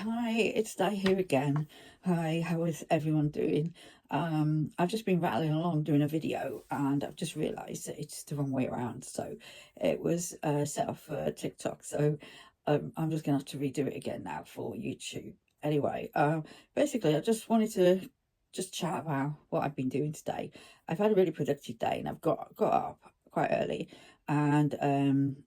Hi, it's Di here again. Hi, how is everyone doing? I've just been rattling along doing a video and I've just realised that it's the wrong way around. So it was set up for TikTok. So I'm just going to have to redo it again now for YouTube. Anyway, basically, I just wanted to just chat about what I've been doing today. I've had a really productive day and I've got up quite early and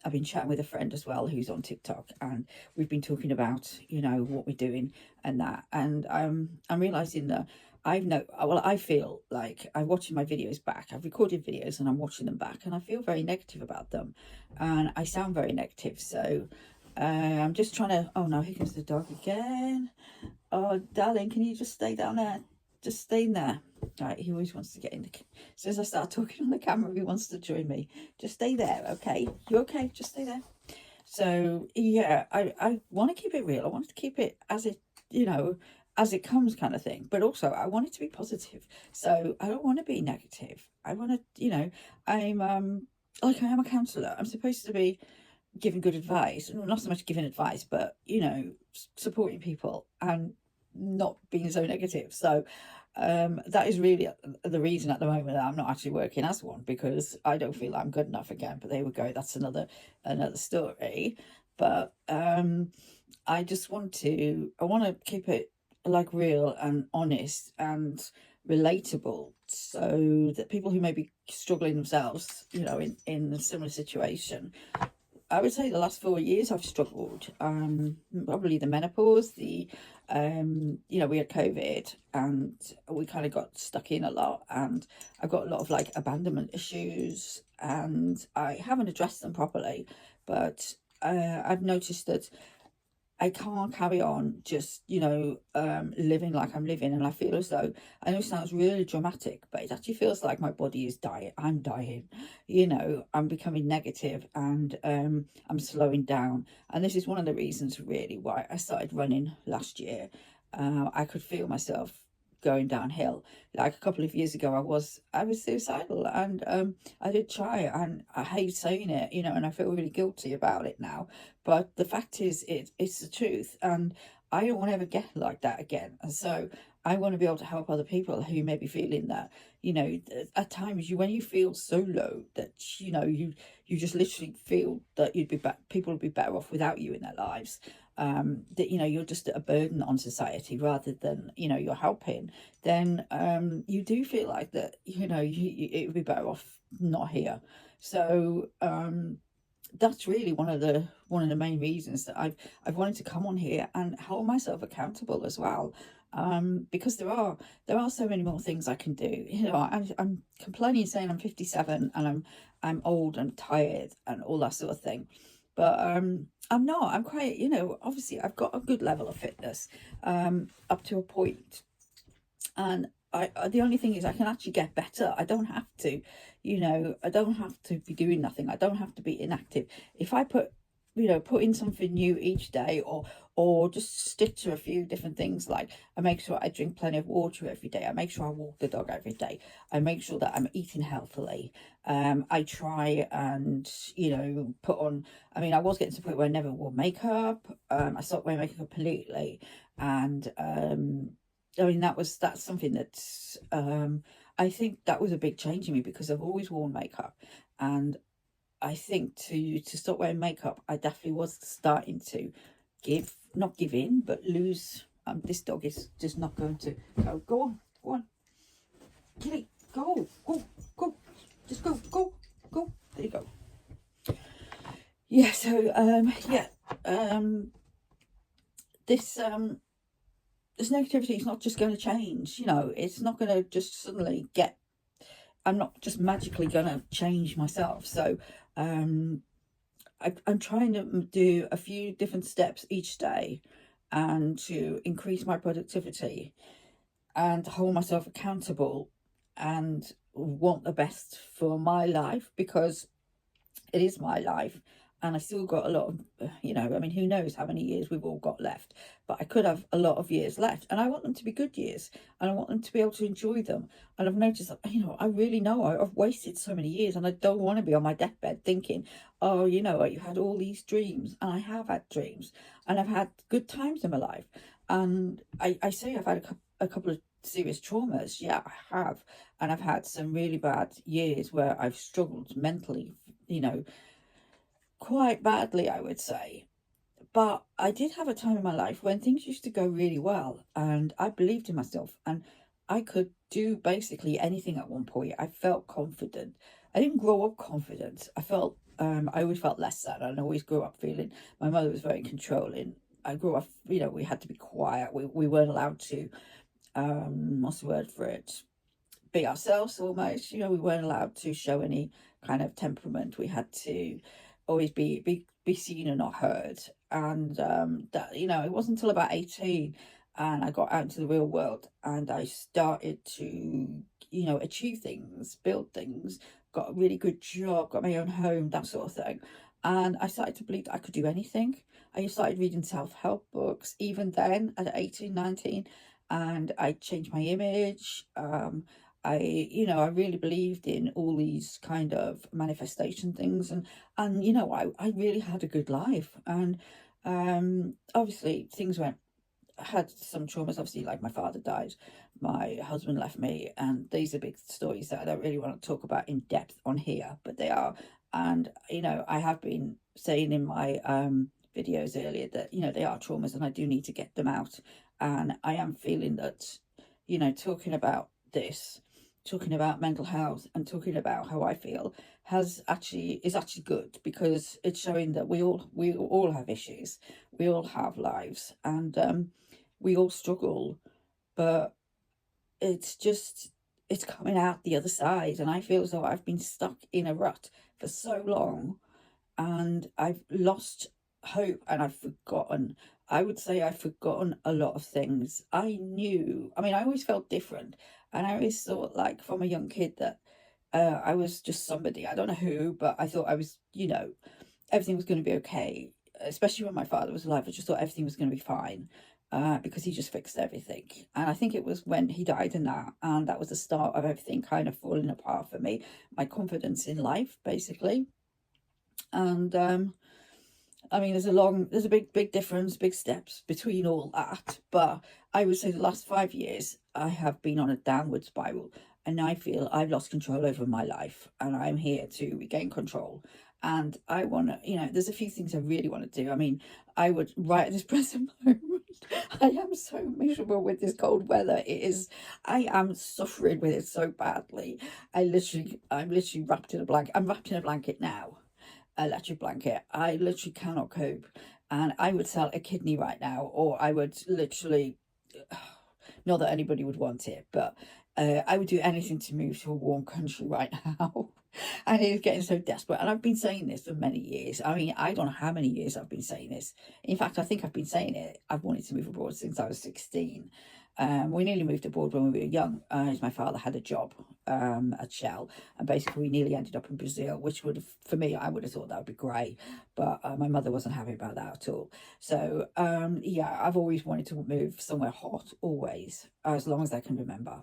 I've been chatting with a friend as well who's on TikTok, and we've been talking about what we're doing and that, and I'm realizing that I feel like I'm watching my videos back. I've recorded videos and I'm watching them back and I feel very negative about them and I sound very negative. So I'm just trying to, oh no, here comes the dog again. Oh darling, can you just stay down there, just stay in there. Right, he always wants to get in the as soon as I start talking on the camera, he wants to join me. Just stay there, okay? You okay? Just stay there. So yeah, I want to keep it real. I want to keep it as it, as it comes, kind of thing. But also I want it to be positive. So I don't want to be negative. I want to, I'm like, I am a counsellor. I'm supposed to be giving good advice, not so much giving advice, but supporting people and not being so negative. So that is really the reason at the moment that I'm not actually working as one, because I don't feel I'm good enough again. But there we go, that's another story. But I want to keep it like real and honest and relatable, so that people who may be struggling themselves, in a similar situation. I would say the last 4 years I've struggled. Probably the menopause, we had COVID and we kind of got stuck in a lot, and I've got a lot of like abandonment issues, and I haven't addressed them properly. But I've noticed that I can't carry on just, living like I'm living. And I feel as though, I know it sounds really dramatic, but it actually feels like my body is dying. I'm dying, I'm becoming negative, and I'm slowing down. And this is one of the reasons really why I started running last year. I could feel myself going downhill. Like a couple of years ago, I was suicidal, and I did try, and I hate saying it, and I feel really guilty about it now. But the fact is, it's the truth, and I don't want to ever get like that again. And so I want to be able to help other people who may be feeling that, at times when you feel so low that, you just literally feel that people would be better off without you in their lives. That, you're just a burden on society rather than, you're helping. Then you do feel like that, it would be better off not here. So that's really one of the main reasons that I've wanted to come on here and hold myself accountable as well, because there are so many more things I can do. I'm complaining saying I'm 57 and I'm old and tired and all that sort of thing, but I'm not. I'm quite, obviously I've got a good level of fitness, up to a point, and the only thing is I can actually get better. I don't have to, I don't have to be doing nothing. I don't have to be inactive. If I put in something new each day, or just stick to a few different things, like I make sure I drink plenty of water every day. I make sure I walk the dog every day. I make sure that I'm eating healthily. I try and, put on, I mean, I was getting to the point where I never wore makeup. I stopped wearing makeup completely. And I mean, that's something that I think that was a big change in me, because I've always worn makeup, and I think to stop wearing makeup, I definitely was starting to not give in, but lose. This dog is just not going to go. Go on, Kitty, go, just go. There you go. Yeah. So yeah, this this negativity is not just going to change. It's not going to just suddenly get. I'm not just magically going to change myself. So I'm trying to do a few different steps each day, and to increase my productivity and hold myself accountable, and want the best for my life, because it is my life. and I still got a lot of, I mean, who knows how many years we've all got left, but I could have a lot of years left, and I want them to be good years, and I want them to be able to enjoy them. And I've noticed that, I really know I've wasted so many years, and I don't want to be on my deathbed thinking, oh, you know what, you had all these dreams, and I have had dreams, and I've had good times in my life. And I say I've had a couple of serious traumas. Yeah, I have. And I've had some really bad years where I've struggled mentally, you know, quite badly, I would say. But I did have a time in my life when things used to go really well, and I believed in myself, and I could do basically anything at one point. I felt confident. I didn't grow up confident. I always felt less than, and I always grew up feeling my mother was very controlling. I grew up, we had to be quiet. We weren't allowed to, what's the word for it? Be ourselves almost. We weren't allowed to show any kind of temperament. We had to always be seen and not heard. And that, it wasn't until about 18 and I got out into the real world and I started to, achieve things, build things, got a really good job, got my own home, that sort of thing. And I started to believe that I could do anything. I started reading self-help books even then at 18, 19, and I changed my image. I really believed in all these kind of manifestation things, and I really had a good life. And obviously things went, I had some traumas, obviously, like my father died, my husband left me, and these are big stories that I don't really want to talk about in depth on here, but they are. And I have been saying in my videos earlier that they are traumas and I do need to get them out. And I am feeling that talking about this, talking about mental health and talking about how I feel is actually good, because it's showing that we all have issues, we all have lives, and we all struggle, but it's coming out the other side. And I feel as though I've been stuck in a rut for so long, and I've lost hope, and I would say I've forgotten a lot of things. I mean, I always felt different, and I always thought, like, from a young kid, that I was just somebody, I don't know who, but I thought I was, everything was going to be okay. Especially when my father was alive, I just thought everything was going to be fine, because he just fixed everything. And I think it was when he died and that was the start of everything kind of falling apart for me, my confidence in life, basically. And I mean, there's a big difference, big steps between all that. But I would say the last 5 years, I have been on a downward spiral, and I feel I've lost control over my life, and I'm here to regain control. And I want to, there's a few things I really want to do. I mean, I would, right at this present moment, I am so miserable with this cold weather. I am suffering with it so badly. I'm literally wrapped in a blanket. I'm wrapped in a blanket now, electric blanket. I literally cannot cope, and I would sell a kidney right now, or I would literally, not that anybody would want it, but I would do anything to move to a warm country right now. And it's getting so desperate, and I've been saying this for many years. I mean, I don't know how many years I've been saying this. In fact, I think I've been saying it, I've wanted to move abroad since I was 16. We nearly moved abroad when we were young, as my father had a job at Shell, and basically we nearly ended up in Brazil, which would have, for me, I would have thought that would be great, but my mother wasn't happy about that at all. So yeah, I've always wanted to move somewhere hot, always, as long as I can remember.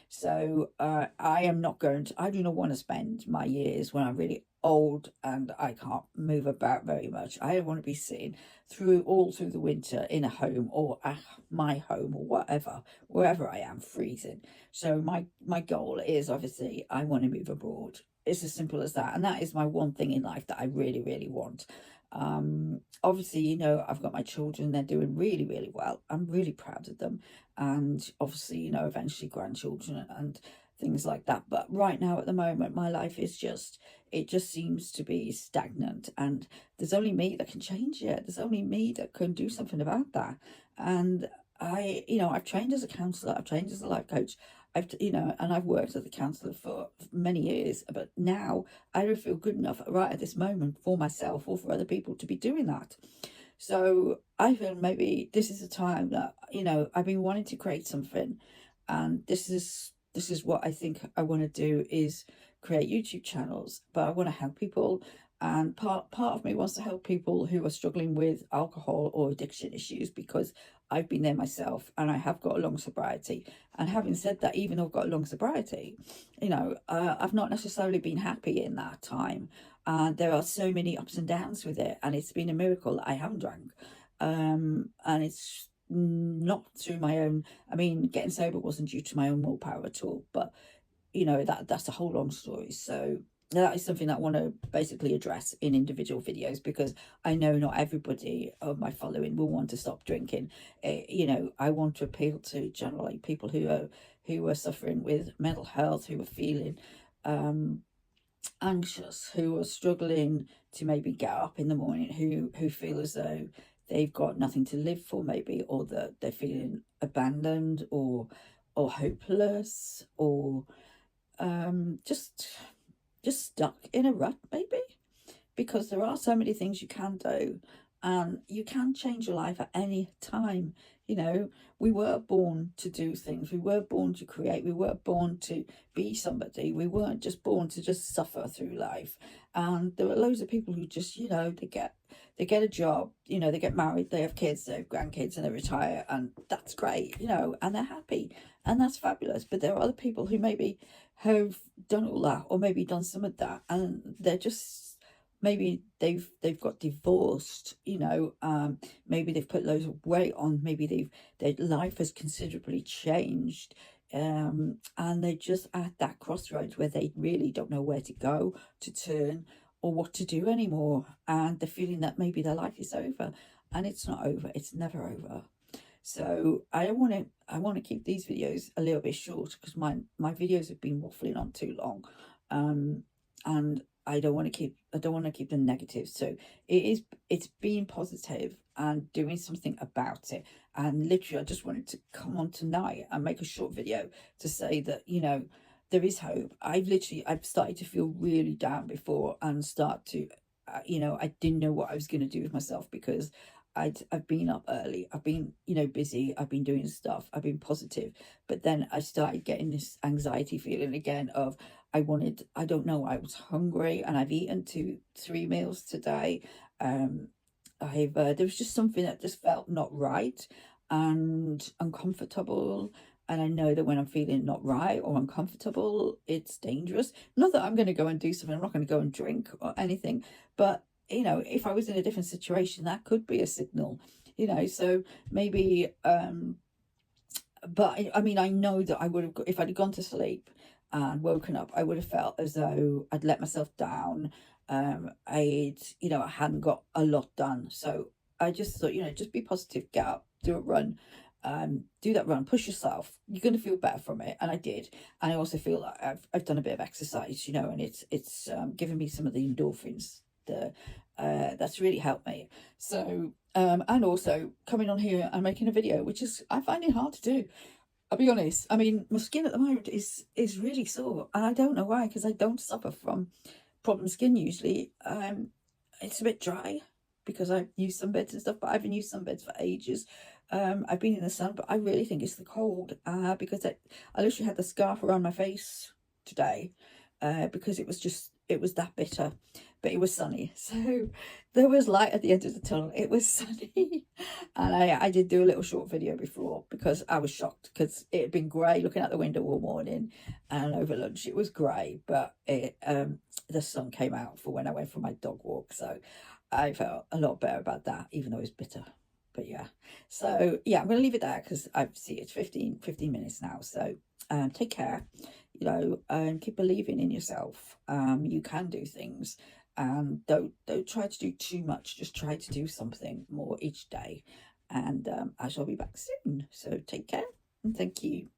So I do not want to spend my years when I'm really old and I can't move about very much. I don't want to be sitting through the winter in a home, or my home, or whatever, wherever I am, freezing. So my goal is, obviously, I want to move abroad. It's as simple as that. And that is my one thing in life that I really, really want. Obviously, I've got my children, they're doing really, really well. I'm really proud of them. And obviously, eventually grandchildren and things like that. But right now, at the moment, my life it just seems to be stagnant, and there's only me that can change it. There's only me that can do something about that. And I've trained as a counsellor, I've trained as a life coach, and I've worked as a counsellor for many years, but now I don't feel good enough right at this moment for myself or for other people to be doing that. So I feel maybe this is a time that, I've been wanting to create something, and this is what I think I want to do, is create YouTube channels. But I want to help people. And part of me wants to help people who are struggling with alcohol or addiction issues, because I've been there myself and I have got a long sobriety. And having said that, even though I've got a long sobriety, I've not necessarily been happy in that time. And there are so many ups and downs with it, and it's been a miracle that I haven't drank. And it's not through my own, I mean, getting sober wasn't due to my own willpower at all, but that's a whole long story. So that is something that I want to basically address in individual videos, because I know not everybody of my following will want to stop drinking. I want to appeal to generally people who are suffering with mental health, who are feeling anxious, who are struggling to maybe get up in the morning, who feel as though they've got nothing to live for, maybe, or that they're feeling abandoned or hopeless, or just stuck in a rut, maybe, because there are so many things you can do, and you can change your life at any time. We were born to do things, we were born to create, we were born to be somebody. We weren't just born to just suffer through life. And there are loads of people who just, they get a job, they get married, they have kids, they have grandkids, and they retire, and that's great, and they're happy, and that's fabulous. But there are other people who maybe have done all that, or maybe done some of that, and they're just, maybe they've got divorced, maybe they've put loads of weight on, maybe their life has considerably changed, and they're just at that crossroads where they really don't know where to go, to turn, or what to do anymore, and the feeling that maybe their life is over. And it's not over, it's never over. So I want to keep these videos a little bit short, because my videos have been waffling on too long, and I don't want to keep them negative. So it's being positive and doing something about it. And literally, I just wanted to come on tonight and make a short video to say that there is hope. I've started to feel really down before, and start to I didn't know what I was going to do with myself, because I've been up early, I've been busy, I've been doing stuff, I've been positive, but then I started getting this anxiety feeling again of I don't know, I was hungry, and I've eaten 3 meals today. There was just something that just felt not right and uncomfortable. And I know that when I'm feeling not right or uncomfortable, it's dangerous. Not that I'm going to go and do something, I'm not going to go and drink or anything, but if I was in a different situation, that could be a signal, so maybe, but I mean, I know that I would have, if I'd gone to sleep and woken up, I would have felt as though I'd let myself down. I hadn't got a lot done. So I just thought, just be positive, get up, do a run, do that run, push yourself. You're going to feel better from it. And I did. And I also feel like I've done a bit of exercise, and it's given me some of the endorphins. That's really helped me. So and also coming on here and making a video, which is, I find it hard to do, I'll be honest. I mean, my skin at the moment is really sore, and I don't know why, because I don't suffer from problem skin usually. It's a bit dry because I've used sunbeds and stuff, but I haven't used sunbeds for ages. I've been in the sun, but I really think it's the cold, because I literally had the scarf around my face today, because it was that bitter. But it was sunny, so there was light at the end of the tunnel. It was sunny. And I did do a little short video before, because I was shocked, because it had been grey looking out the window all morning, and over lunch it was grey, but the sun came out for when I went for my dog walk, so I felt a lot better about that, even though it was bitter. But yeah, so yeah, I'm going to leave it there, because I see it's 15 minutes now. So take care, and keep believing in yourself. You can do things, and don't try to do too much. Just try to do something more each day, and I shall be back soon. So take care, and thank you.